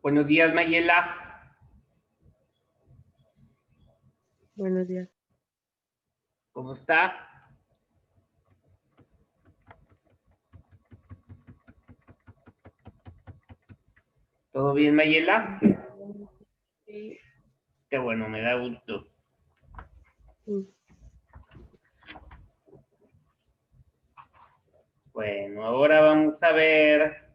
Buenos días, Mayela. Buenos días. ¿Cómo está? ¿Todo bien, Mayela? Sí. Qué bueno, me da gusto. Bueno, ahora vamos a ver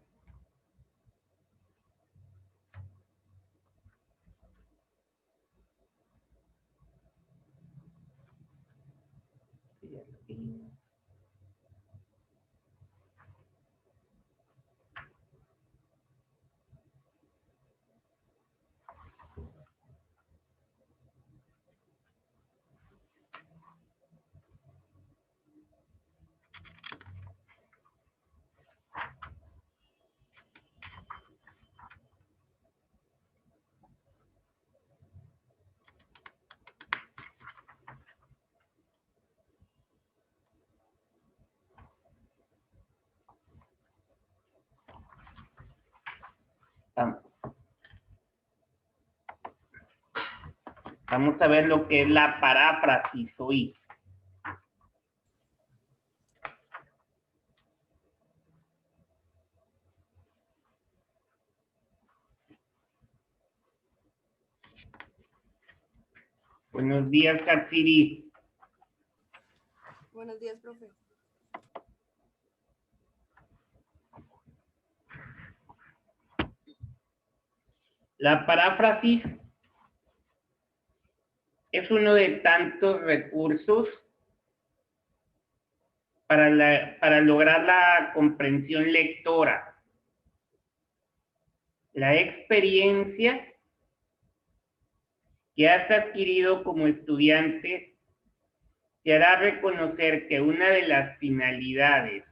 Vamos a ver lo que es la paráfrasis hoy. Buenos días, Katsiri. Buenos días, profe. La paráfrasis es uno de tantos recursos para lograr la comprensión lectora. La experiencia que has adquirido como estudiante te hará reconocer que una de las finalidades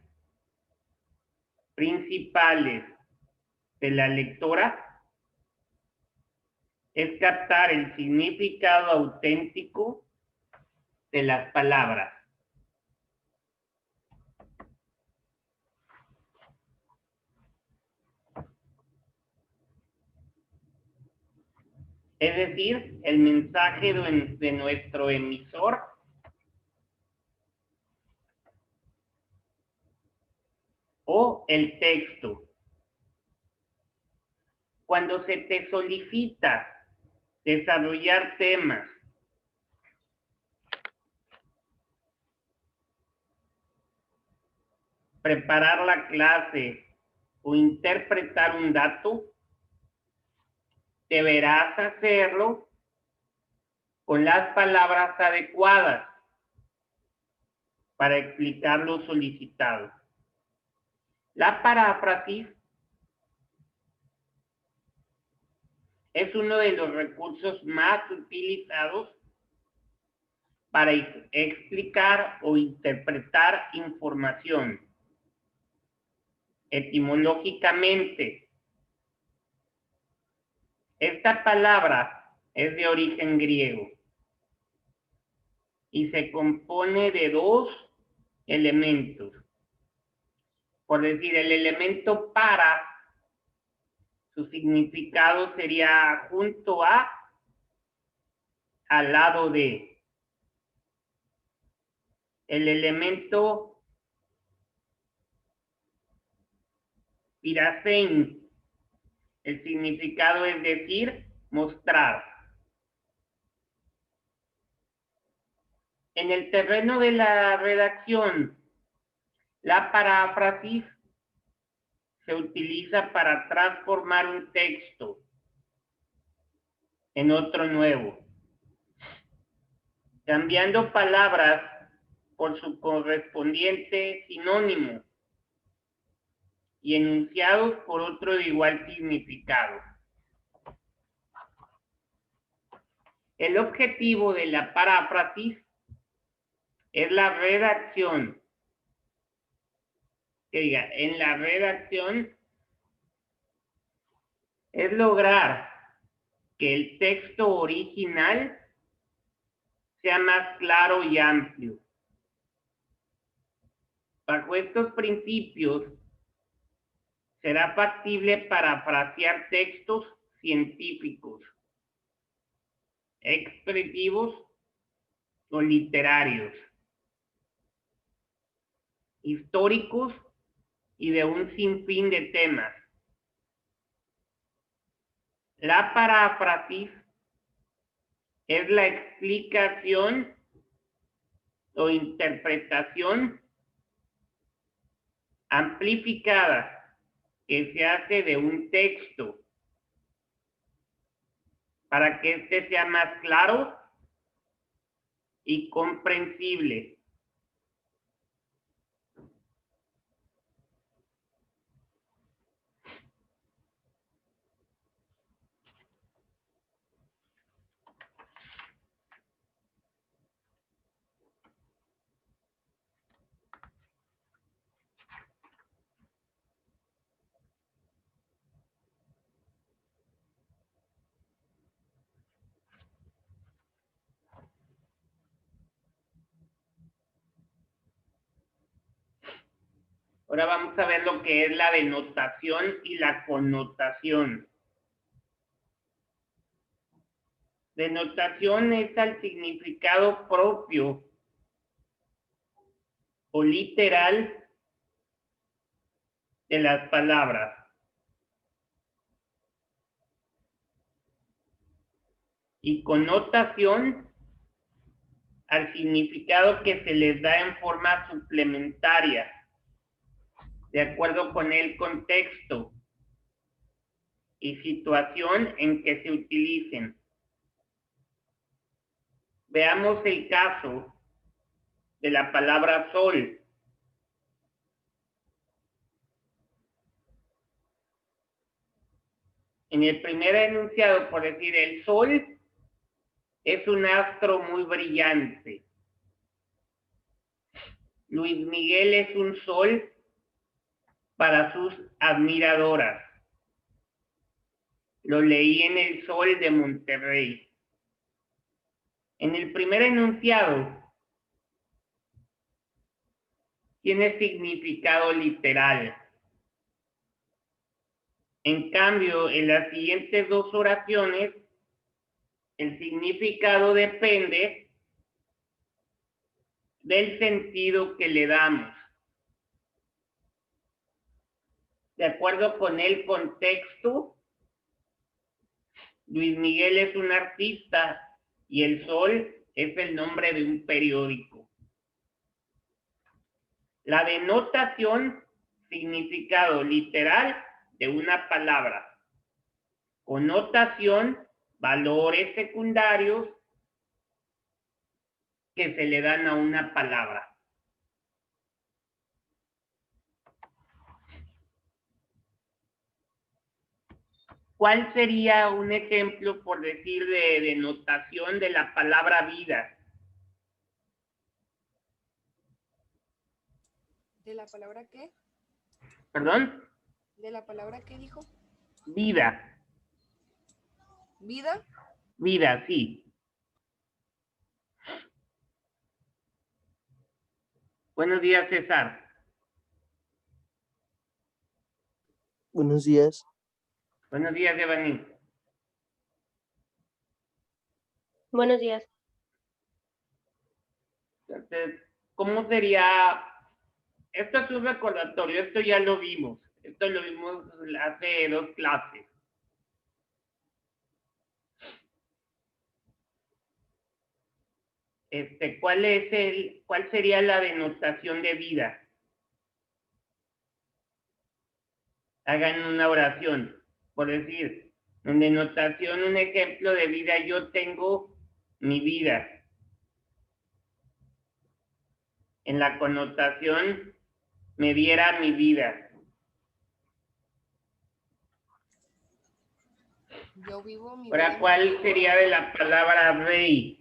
principales de la lectora es captar el significado auténtico de las palabras. Es decir, el mensaje de nuestro emisor o el texto. Cuando se te solicita desarrollar temas preparar la clase o interpretar un dato, deberás hacerlo con las palabras adecuadas para explicar lo solicitado. La paráfrasis es uno de los recursos más utilizados para explicar o interpretar información. Etimológicamente, esta palabra es de origen griego y se compone de dos elementos. Por decir, el elemento para, su significado sería junto a, al lado de. El elemento piracein, el significado es decir, mostrar. En el terreno de la redacción, la paráfrasis se utiliza para transformar un texto en otro nuevo, cambiando palabras por su correspondiente sinónimo y enunciados por otro de igual significado. El objetivo de la paráfrasis es la redacción. Que diga, en la redacción es lograr que el texto original sea más claro y amplio. Bajo estos principios, será factible parafrasear textos científicos, expresivos o literarios, históricos y de un sinfín de temas. La paráfrasis es la explicación o interpretación amplificada que se hace de un texto para que éste sea más claro y comprensible. Ahora vamos a ver lo que es la denotación y la connotación. Denotación es al significado propio o literal de las palabras. Y connotación al significado que se les da en forma suplementaria, de acuerdo con el contexto y situación en que se utilicen. Veamos el caso de la palabra sol. En el primer enunciado, por decir, el sol es un astro muy brillante. Luis Miguel es un sol para sus admiradoras. Lo leí en El Sol de Monterrey. En el primer enunciado tiene significado literal. En cambio, en las siguientes dos oraciones, el significado depende del sentido que le damos. De acuerdo con el contexto, Luis Miguel es un artista y el sol es el nombre de un periódico. La denotación, significado literal de una palabra. Connotación, valores secundarios que se le dan a una palabra. ¿Cuál sería un ejemplo, por decir, de denotación de la palabra vida? ¿De la palabra qué? ¿Perdón? ¿De la palabra qué dijo? Vida. ¿Vida? Vida, sí. Buenos días, César. Buenos días. Buenos días, Devani. Buenos días. Entonces, ¿cómo sería? Esto es un recordatorio, esto ya lo vimos. Esto lo vimos hace 2 clases. ¿Cuál sería la denotación de vida? Hagan una oración. Por decir, en denotación, un ejemplo de vida, yo tengo mi vida. En la connotación, me diera mi vida. Yo vivo mi Ahora, vida. ¿cuál sería de la palabra rey?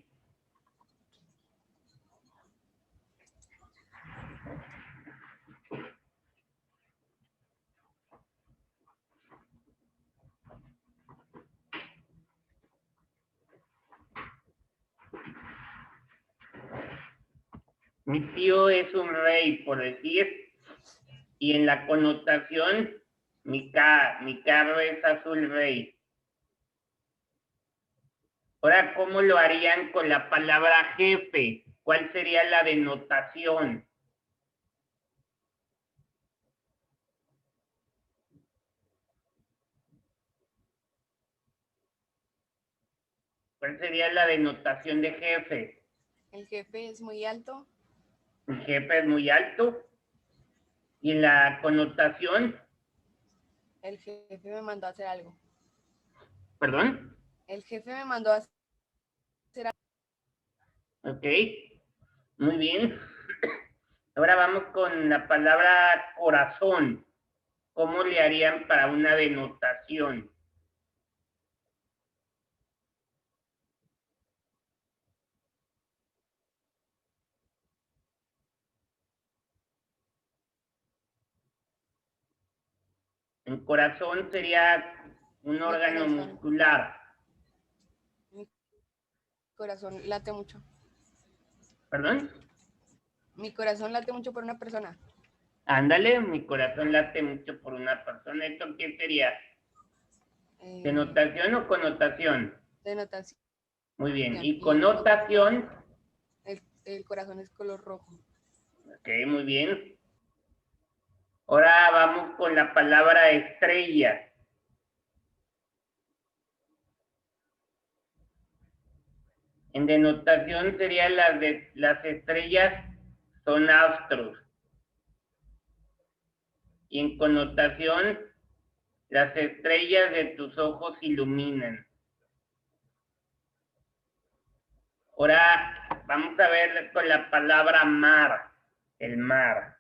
Mi tío es un rey, por decir, y en la connotación, mi carro es azul rey. Ahora, ¿cómo lo harían con la palabra jefe? ¿Cuál sería la denotación? ¿Cuál sería la denotación de jefe? El jefe es muy alto. El jefe es muy alto. ¿Y en la connotación? El jefe me mandó a hacer algo. ¿Perdón? El jefe me mandó a hacer algo. Ok, muy bien. Ahora vamos con la palabra corazón. ¿Cómo le harían para una denotación? El corazón sería un órgano corazón. muscular. Mi corazón late mucho. ¿Perdón? Mi corazón late mucho por una persona. Ándale, mi corazón late mucho por una persona. ¿Esto qué sería? ¿Denotación o connotación? Denotación. Muy bien. ¿Y Y connotación? el corazón es color rojo. Ok, muy bien. Ahora vamos con la palabra estrella. En denotación serían las estrellas son astros. Y en connotación, las estrellas de tus ojos iluminan. Ahora vamos a ver con la palabra mar, el mar.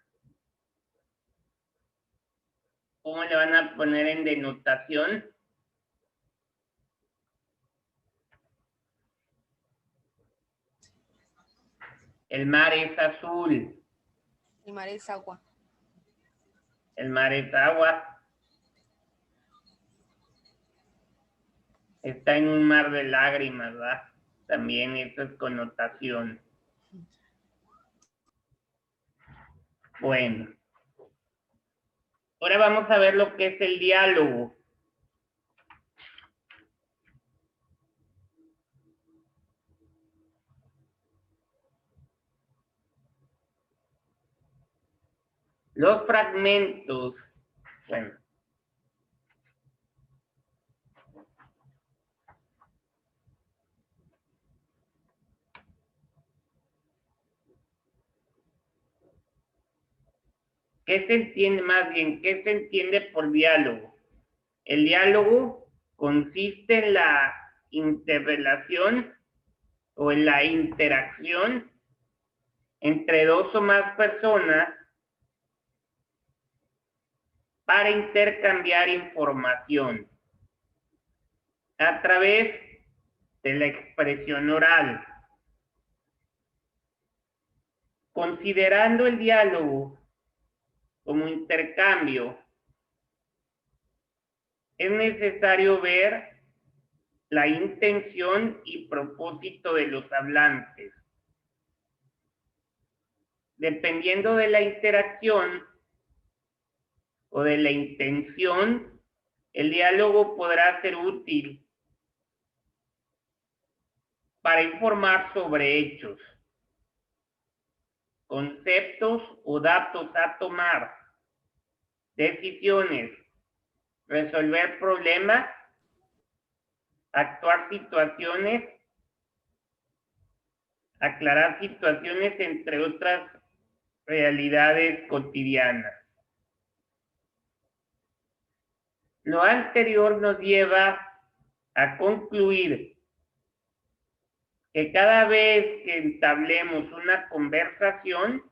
¿Cómo le van a poner en denotación? El mar es azul. El mar es agua. El mar es agua. Está en un mar de lágrimas, ¿verdad? También eso es connotación. Bueno. Ahora vamos a ver lo que es el diálogo. Los fragmentos, bueno. ¿Qué se entiende más bien? ¿Qué se entiende por diálogo? El diálogo consiste en la interrelación o en la interacción entre dos o más personas para intercambiar información a través de la expresión oral. Considerando el diálogo como intercambio, es necesario ver la intención y propósito de los hablantes. Dependiendo de la interacción o de la intención, el diálogo podrá ser útil para informar sobre hechos, conceptos o datos a tomar, decisiones, resolver problemas, actuar situaciones, aclarar situaciones, entre otras realidades cotidianas. Lo anterior nos lleva a concluir que cada vez que entablemos una conversación,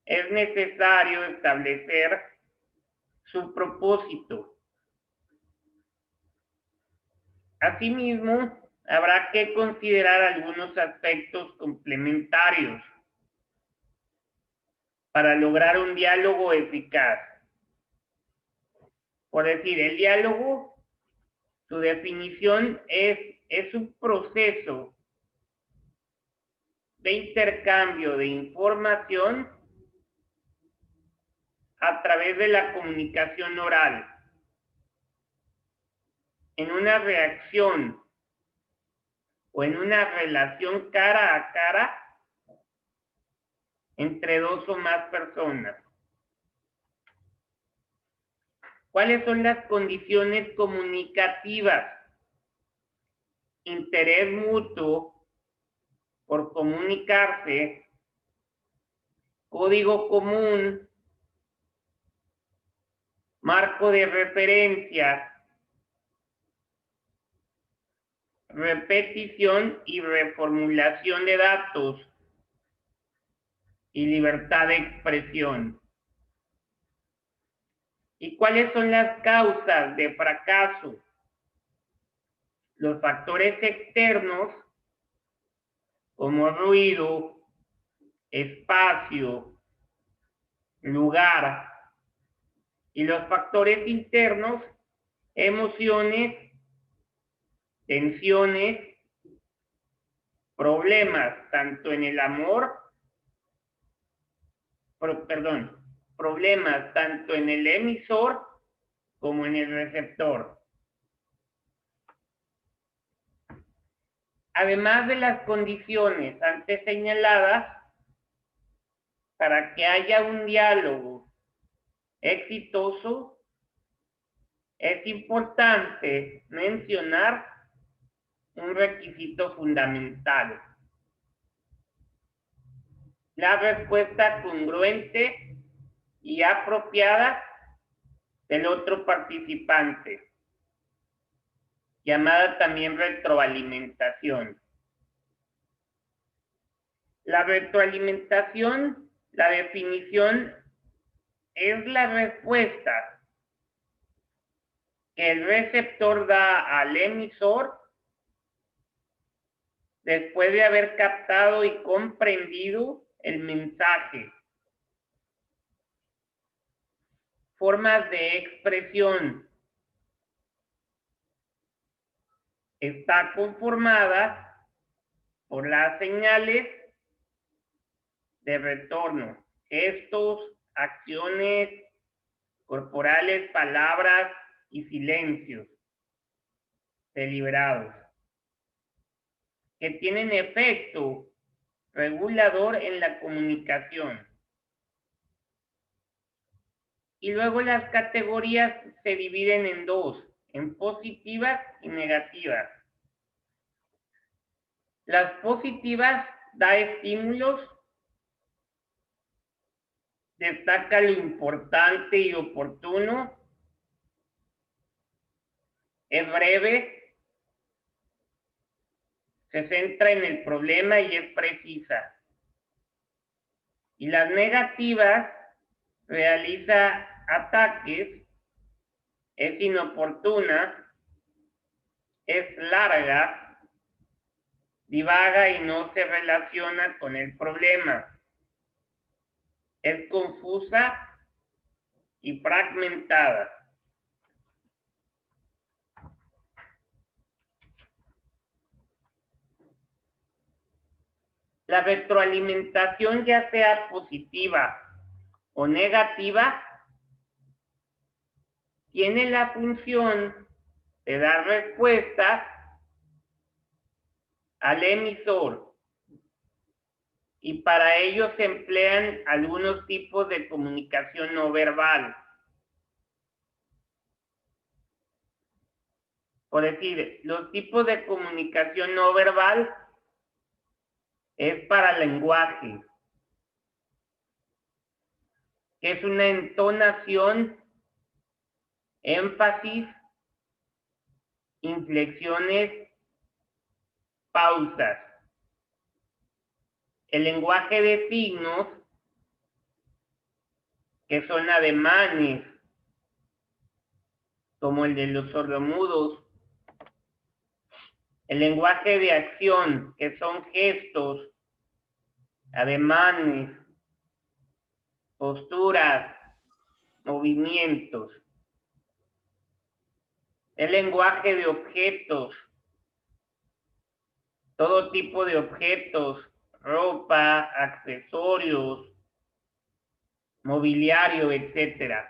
es necesario establecer su propósito. Asimismo, habrá que considerar algunos aspectos complementarios para lograr un diálogo eficaz. Por decir, el diálogo, su definición es un proceso de intercambio de información a través de la comunicación oral, en una reacción o en una relación cara a cara entre dos o más personas. ¿Cuáles son las condiciones comunicativas? Interés mutuo por comunicarse, código común, marco de referencia, repetición y reformulación de datos y libertad de expresión. ¿Y cuáles son las causas de fracaso? Los factores externos como ruido, espacio, lugar, y los factores internos, emociones, tensiones, problemas, tanto en el amor, problemas tanto en el emisor como en el receptor. Además de las condiciones antes señaladas, para que haya un diálogo exitoso, es importante mencionar un requisito fundamental: la respuesta congruente y apropiada del otro participante, llamada también retroalimentación. La retroalimentación, la definición, es la respuesta que el receptor da al emisor después de haber captado y comprendido el mensaje. Formas de expresión. Está conformada por las señales de retorno, gestos, acciones corporales, palabras y silencios deliberados, que tienen efecto regulador en la comunicación. Y luego las categorías se dividen en dos, en positivas y negativas. Las positivas da estímulos, destaca lo importante y oportuno, es breve, se centra en el problema y es precisa. Y las negativas realiza ataques, es inoportuna, es larga, divaga y no se relaciona con el problema, es confusa y fragmentada. La retroalimentación, ya sea positiva o negativa, tiene la función de dar respuesta al emisor, y para ello se emplean algunos tipos de comunicación no verbal. Por decir, los tipos de comunicación no verbal es para lenguaje, que es una entonación, énfasis, inflexiones, pausas. El lenguaje de signos, que son ademanes, como el de los sordomudos. El lenguaje de acción, que son gestos, ademanes, posturas, movimientos. El lenguaje de objetos, todo tipo de objetos, ropa, accesorios, mobiliario, etc.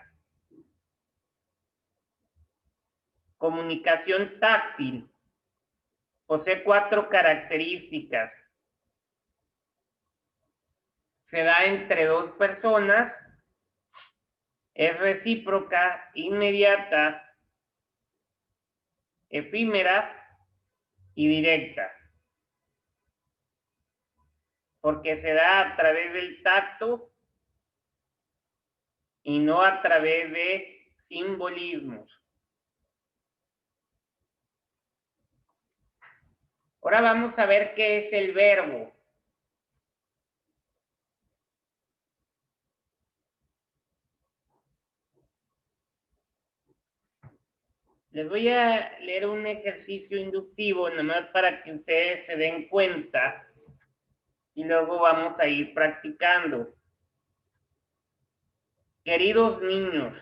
Comunicación táctil, Posee 4 características. Se da entre 2 personas, es recíproca, inmediata, efímera y directa. Porque se da a través del tacto y no a través de simbolismos. Ahora vamos a ver qué es el verbo. Les voy a leer un ejercicio inductivo, nomás para que ustedes se den cuenta y luego vamos a ir practicando. Queridos niños,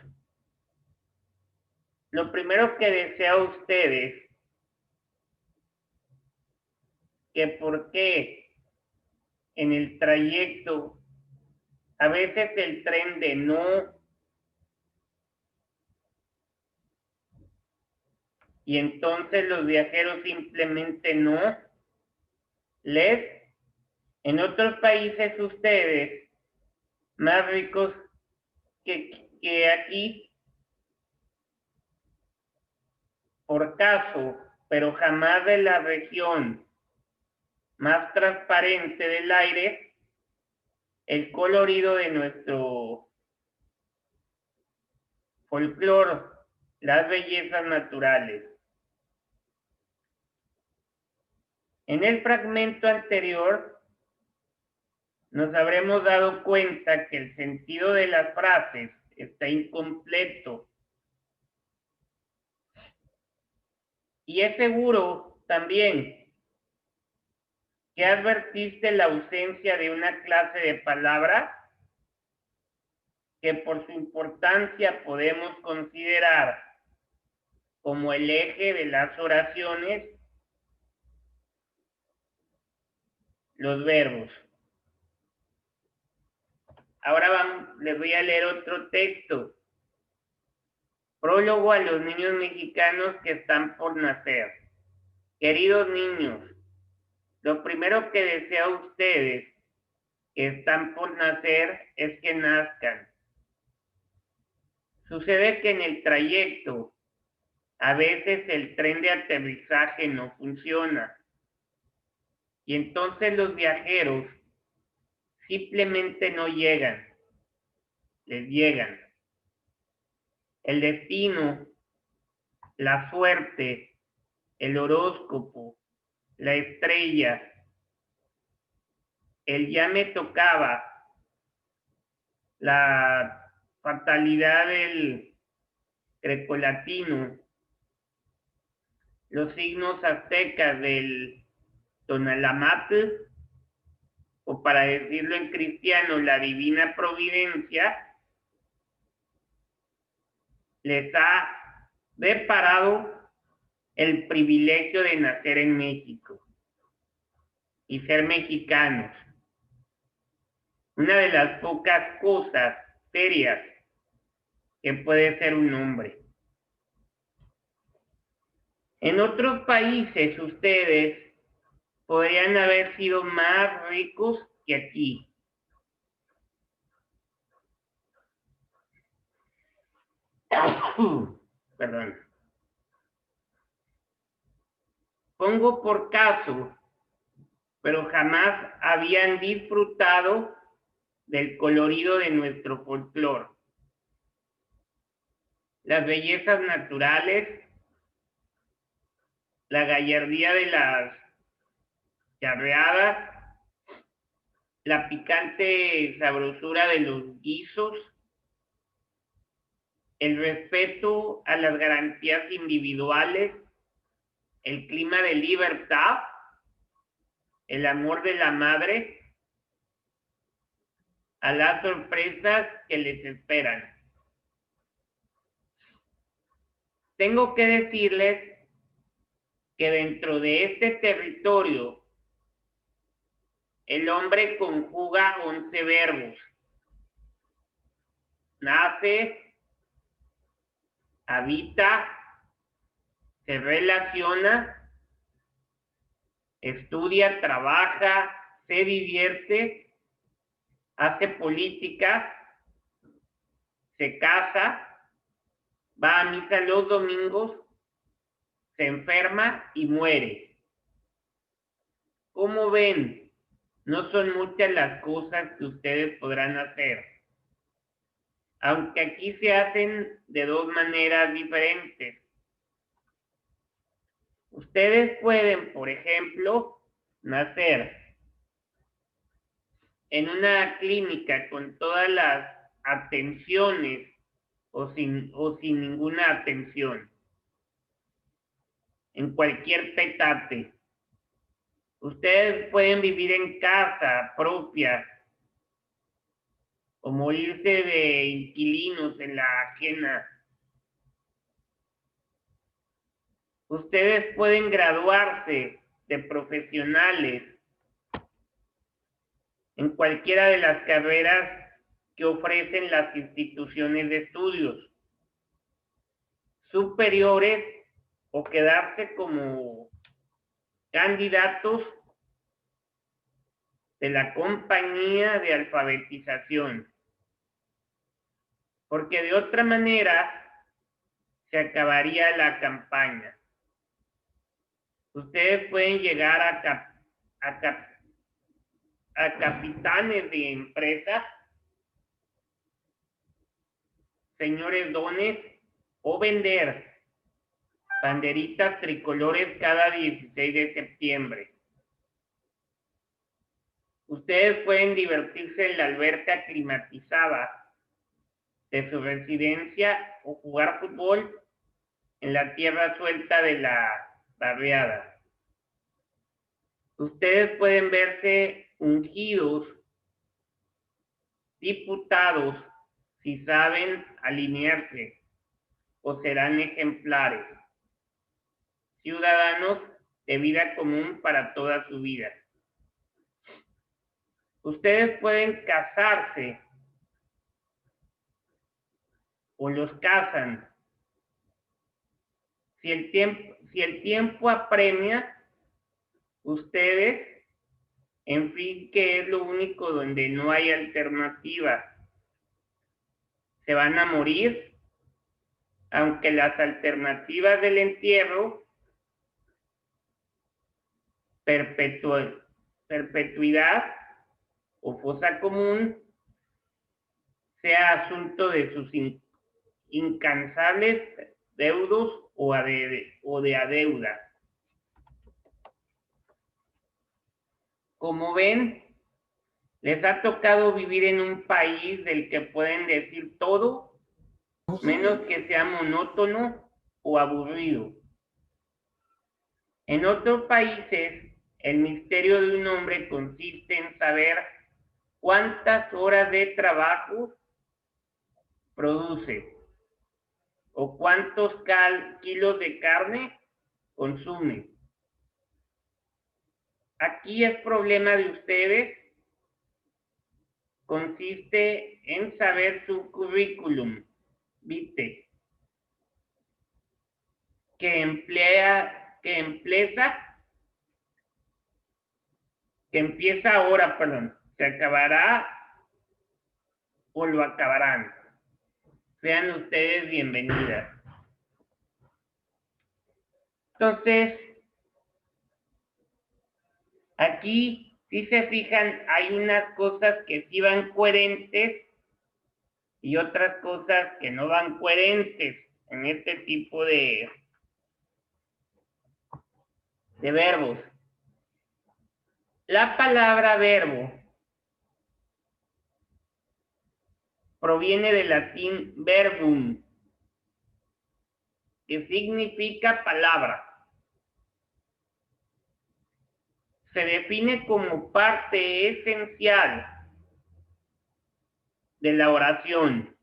lo primero que deseo a ustedes, que por qué en el trayecto a veces el tren de no y entonces los viajeros simplemente no les. En otros países ustedes, más ricos que aquí, por caso, pero jamás de la región más transparente del aire, el colorido de nuestro folclore, las bellezas naturales. En el fragmento anterior nos habremos dado cuenta que el sentido de las frases está incompleto. Y es seguro también que advertiste la ausencia de una clase de palabra que por su importancia podemos considerar como el eje de las oraciones, los verbos. Ahora les voy a leer otro texto. Prólogo a los niños mexicanos que están por nacer. Queridos niños, lo primero que deseo a ustedes que están por nacer es que nazcan. Sucede que en el trayecto a veces el tren de aterrizaje no funciona y entonces los viajeros simplemente no llegan, les llegan. El destino, la suerte, el horóscopo, la estrella, el ya me tocaba, la fatalidad del grecolatino, los signos aztecas del Tonalamatl, o para decirlo en cristiano, la divina providencia, les ha deparado el privilegio de nacer en México y ser mexicanos. Una de las pocas cosas serias que puede ser un hombre. En otros países ustedes podrían haber sido más ricos que aquí. Perdón. Pongo por caso, pero jamás habían disfrutado del colorido de nuestro folclore. Las bellezas naturales, la gallardía de las charreadas, la picante sabrosura de los guisos, el respeto a las garantías individuales, el clima de libertad, el amor de la madre, a las sorpresas que les esperan. Tengo que decirles que dentro de este territorio el hombre conjuga 11 verbos. Nace, habita, se relaciona, estudia, trabaja, se divierte, hace política, se casa, va a misa los domingos, se enferma y muere. ¿Cómo ven? No son muchas las cosas que ustedes podrán hacer. Aunque aquí se hacen de dos maneras diferentes. Ustedes pueden, por ejemplo, nacer en una clínica con todas las atenciones o sin ninguna atención. En cualquier petate. Ustedes pueden vivir en casa propia o morirse de inquilinos en la ajena. Ustedes pueden graduarse de profesionales en cualquiera de las carreras que ofrecen las instituciones de estudios superiores o quedarse como candidatos de la compañía de alfabetización. Porque de otra manera se acabaría la campaña. Ustedes pueden llegar a capitanes de empresas, señores dones, o vender banderitas tricolores cada 16 de septiembre. Ustedes pueden divertirse en la alberca climatizada de su residencia o jugar fútbol en la tierra suelta de la barriada. Ustedes pueden verse ungidos, diputados, si saben alinearse, o serán ejemplares, ciudadanos de vida común para toda su vida. Ustedes pueden casarse o los casan. Si el tiempo apremia, ustedes, en fin, que es lo único donde no hay alternativa, se van a morir, aunque las alternativas del entierro, perpetuidad o fosa común, sea asunto de sus incansables deudos o de adeuda. Como ven, les ha tocado vivir en un país del que pueden decir todo, menos que sea monótono o aburrido. En otros países, el misterio de un hombre consiste en saber cuántas horas de trabajo produce o cuántos kilos de carne consume. Aquí el problema de ustedes consiste en saber su currículum vitae, que empieza ahora, se acabará o lo acabarán. Sean ustedes bienvenidas. Entonces, aquí, si se fijan, hay unas cosas que sí van coherentes y otras cosas que no van coherentes en este tipo de verbos. La palabra verbo proviene del latín verbum, que significa palabra. Se define como parte esencial de la oración,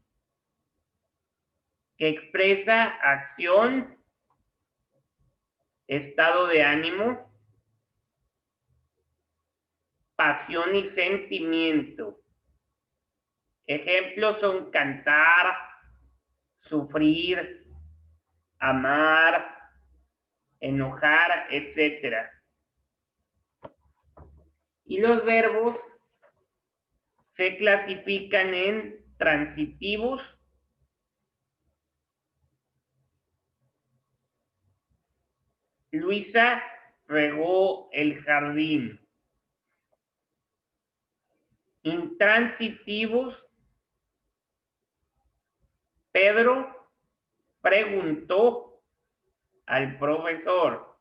que expresa acción, estado de ánimo, pasión y sentimiento. Ejemplos son cantar, sufrir, amar, enojar, etc. Y los verbos se clasifican en transitivos, Luisa regó el jardín. Intransitivos, Pedro preguntó al profesor.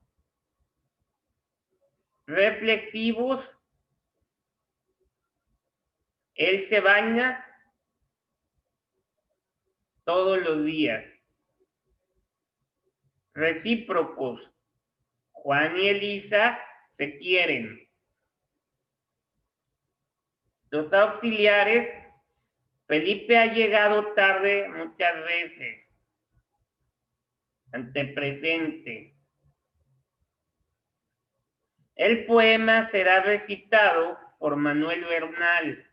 Reflexivos, él se baña todos los días. Recíprocos, Juan y Elisa se quieren. Los auxiliares, Felipe ha llegado tarde muchas veces. Antepresente. El poema será recitado por Manuel Bernal.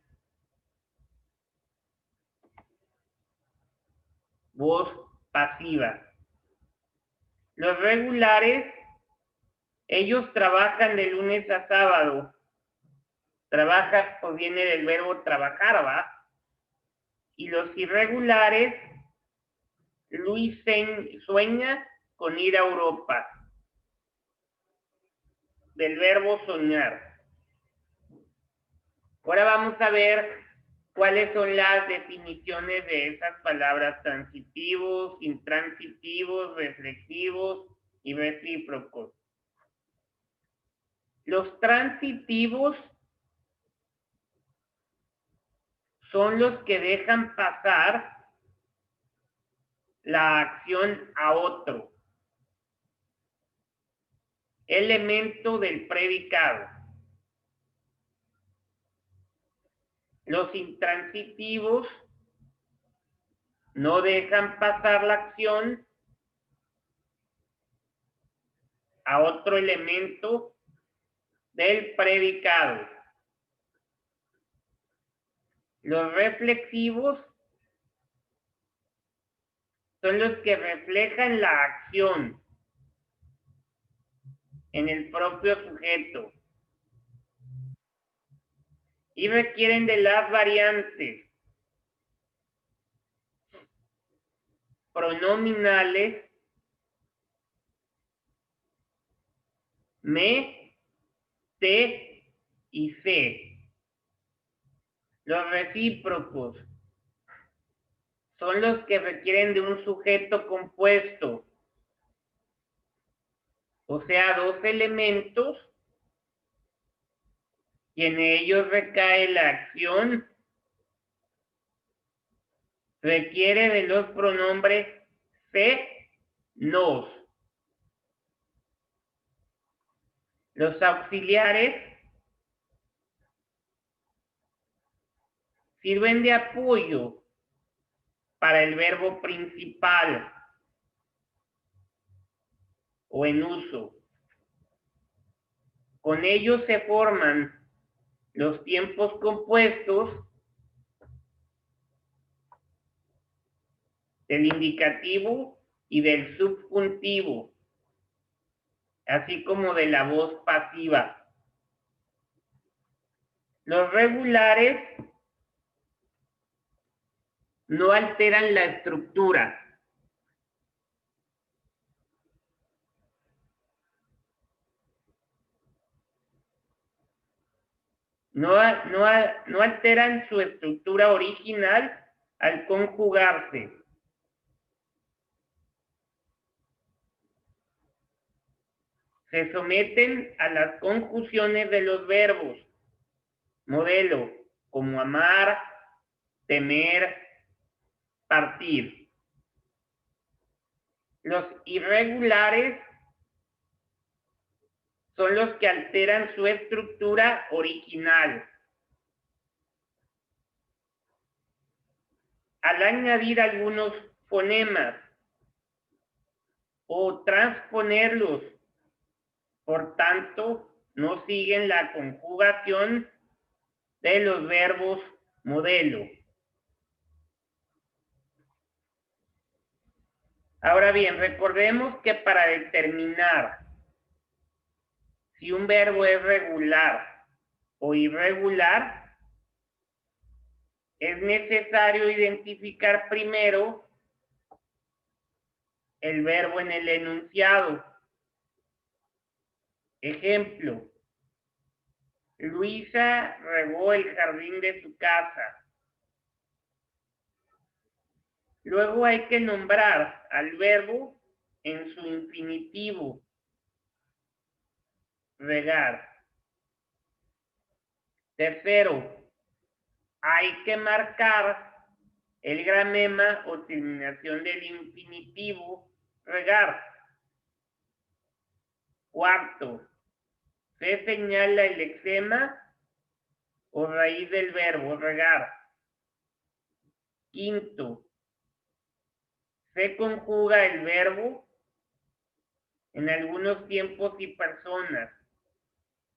Voz pasiva. Los regulares, ellos trabajan de lunes a sábado. Trabaja, pues viene del verbo trabajar, ¿va? Y los irregulares, Luis sueña con ir a Europa. Del verbo soñar. Ahora vamos a ver cuáles son las definiciones de esas palabras: transitivos, intransitivos, reflexivos y recíprocos. Los transitivos son los que dejan pasar la acción a otro. Elemento del predicado. Los intransitivos no dejan pasar la acción a otro elemento del predicado. Los reflexivos son los que reflejan la acción en el propio sujeto y requieren de las variantes pronominales me, te y se. Los recíprocos son los que requieren de un sujeto compuesto, o sea, dos elementos, y en ellos recae la acción. Requiere de los pronombres se, nos. Los auxiliares sirven de apoyo para el verbo principal o en uso. Con ellos se forman los tiempos compuestos del indicativo y del subjuntivo, así como de la voz pasiva. Los regulares no alteran la estructura. No alteran su estructura original al conjugarse. Se someten a las conjunciones de los verbos. Modelo, como amar, temer, partir. Los irregulares son los que alteran su estructura original. Al añadir algunos fonemas o transponerlos, por tanto, no siguen la conjugación de los verbos modelo. Ahora bien, recordemos que para determinar si un verbo es regular o irregular, es necesario identificar primero el verbo en el enunciado. Ejemplo, Luisa regó el jardín de su casa. Luego hay que nombrar al verbo en su infinitivo, regar. Tercero, hay que marcar el gramema o terminación del infinitivo, regar. Cuarto, se señala el lexema o raíz del verbo, regar. Quinto, se conjuga el verbo en algunos tiempos y personas.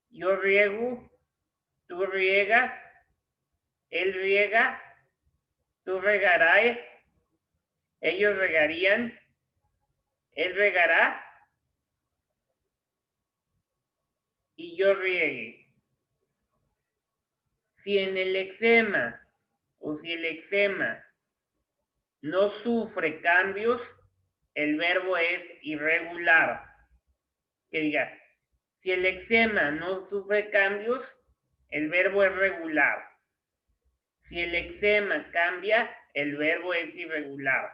Yo riego, tú riegas, él riega, tú regarás, ellos regarían, él regará y yo riegue. Si en el lexema o si el lexema no sufre cambios, el verbo es irregular. Que diga, si el lexema no sufre cambios, el verbo es regular. Si el lexema cambia, el verbo es irregular.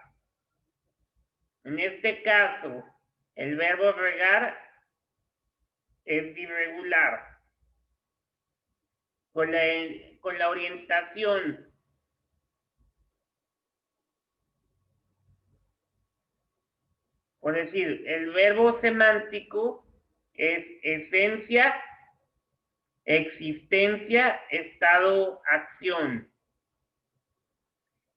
En este caso, el verbo regar es irregular. Con la orientación por decir, el verbo semántico es esencia, existencia, estado, acción.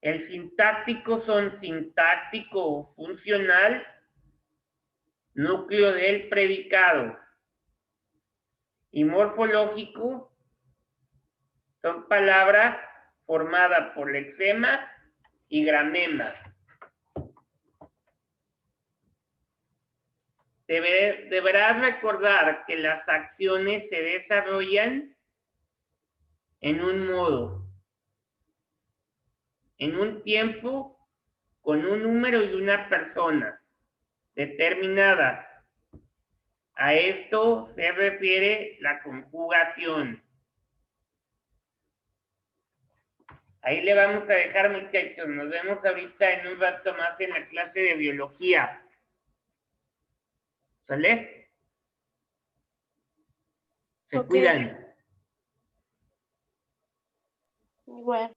El sintáctico son sintáctico, funcional, núcleo del predicado. Y morfológico son palabras formadas por lexema y gramema. Deberás recordar que las acciones se desarrollan en un modo, en un tiempo, con un número y una persona determinada. A esto se refiere la conjugación. Ahí le vamos a dejar, muchachos. Nos vemos ahorita en un rato más en la clase de biología. ¿Sale? Se Ok. cuidan. Igual.